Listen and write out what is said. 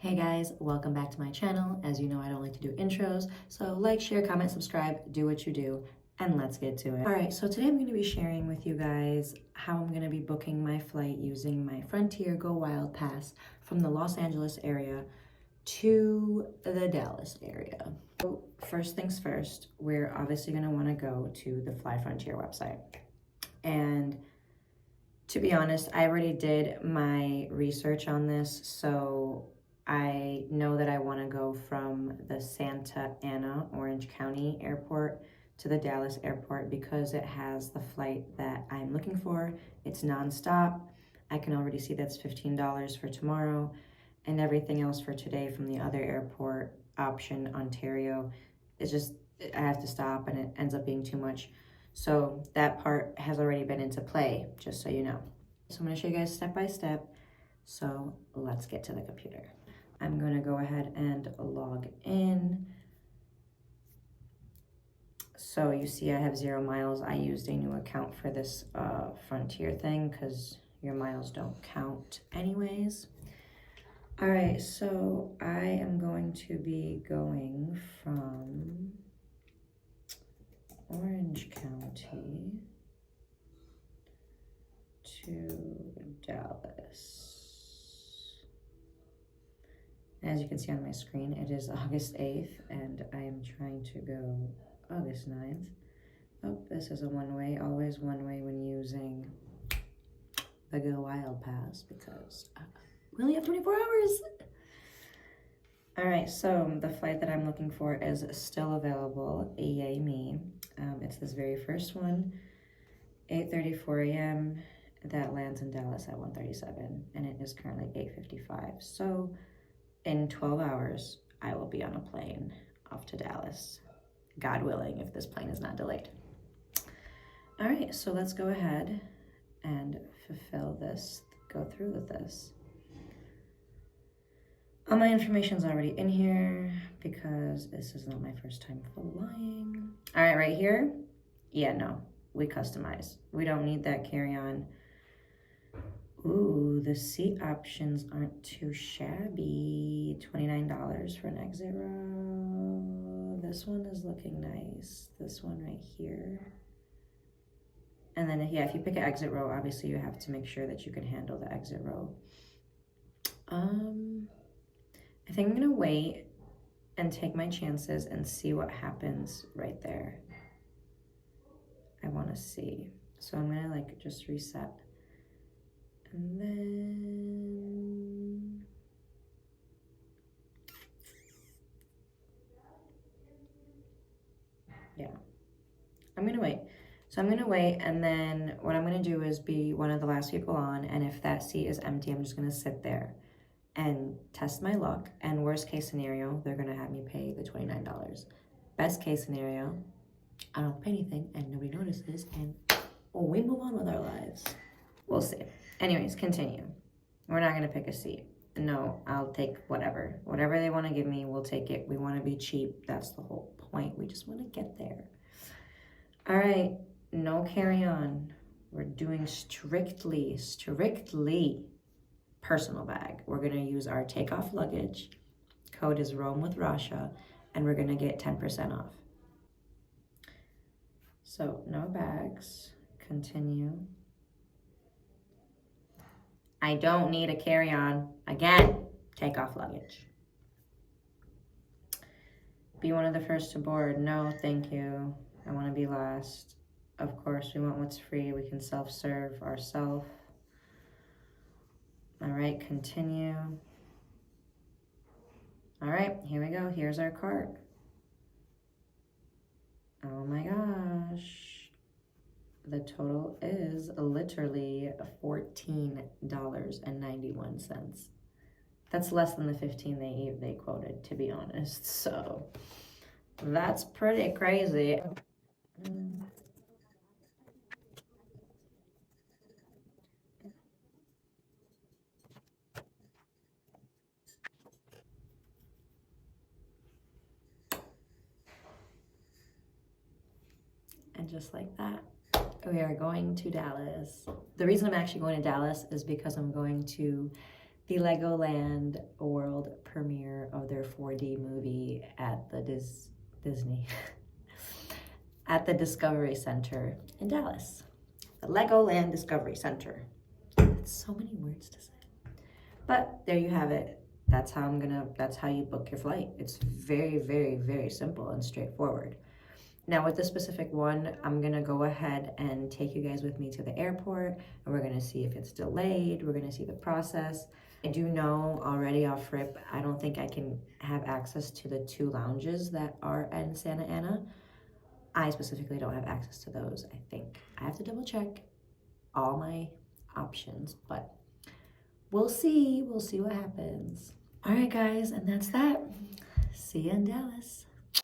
Hey guys, welcome back to my channel. As you know, I don't like to do intros, so like, share, comment, subscribe, do what you do, and let's get to it. All right, so today I'm going to be sharing with you guys how I'm going to be booking my flight using my Frontier Go Wild Pass from the Los Angeles area to the Dallas area. So first things first, we're obviously going to want to go to the Fly Frontier website. And to be honest, I already did my research on this, so I know that I want to go from the Santa Ana, Orange County airport to the Dallas airport because it has the flight that I'm looking for. It's nonstop. I can already see that's $15 for tomorrow, and everything else for today from the other airport option, Ontario, is just, I have to stop and it ends up being too much. So that part has already been into play, just so you know. So I'm going to show you guys step by step. So let's get to the computer. I'm going to go ahead and log in. So you see I have 0 miles. I used a new account for this Frontier thing because your miles don't count anyways. All right, so I am going to be going from Orange County to Dallas. As you can see on my screen, it is August 8th, and I am trying to go August 9th. Oh, this is a one-way, always one-way when using the Go Wild Pass because we only have 24 hours. All right, so the flight that I'm looking for is still available, yay me. It's this very first one, 8:34 a.m. That lands in Dallas at 1:37, and it is currently 8:55. So in 12 hours, I will be on a plane off to Dallas, God willing, if this plane is not delayed. All right, so let's go ahead and fulfill this, go through with this. All my information is already in here because this is not my first time flying. All right, right here, yeah, no, we customize. We don't need that carry-on. Ooh, the seat options aren't too shabby. $29 for an exit row. This one is looking nice. This one right here. And then, yeah, if you pick an exit row, obviously you have to make sure that you can handle the exit row. I think I'm gonna wait and take my chances and see what happens right there. I wanna see. So I'm gonna like just reset. And then, yeah, I'm gonna wait. So I'm gonna wait, and then what I'm gonna do is be one of the last people on, and if that seat is empty, I'm just gonna sit there and test my luck. And worst case scenario, they're gonna have me pay the $29. Best case scenario, I don't pay anything and nobody notices, and we move on with our lives. We'll see. Anyways, continue. We're not gonna pick a seat. No, I'll take whatever. Whatever they wanna give me, we'll take it. We wanna be cheap. That's the whole point. We just wanna get there. All right, no carry-on. We're doing strictly personal bag. We're gonna use our takeoff luggage. Code is Rome with Rasha, and we're gonna get 10% off. So no bags, continue. I don't need a carry-on. Again, take off luggage. Be one of the first to board. No, thank you. I want to be last. Of course, we want what's free. We can self-serve ourselves. All right, continue. All right, here we go. Here's our cart. Oh my gosh. The total is literally $14.91. That's less than the 15 they quoted, to be honest. So that's pretty crazy. And just like that, we are going to Dallas. The reason I'm actually going to Dallas is because I'm going to the Legoland World Premiere Disney, at the Discovery Center in Dallas. The Legoland Discovery Center. That's so many words to say. But there you have it. That's how you book your flight. It's very, very, very simple and straightforward. Now with this specific one, I'm gonna go ahead and take you guys with me to the airport, and we're gonna see if it's delayed. We're gonna see the process. I do know already off rip, I don't think I can have access to the 2 lounges that are in Santa Ana. I specifically don't have access to those, I think. I have to double check all my options, but we'll see what happens. All right, guys, and that's that. See you in Dallas.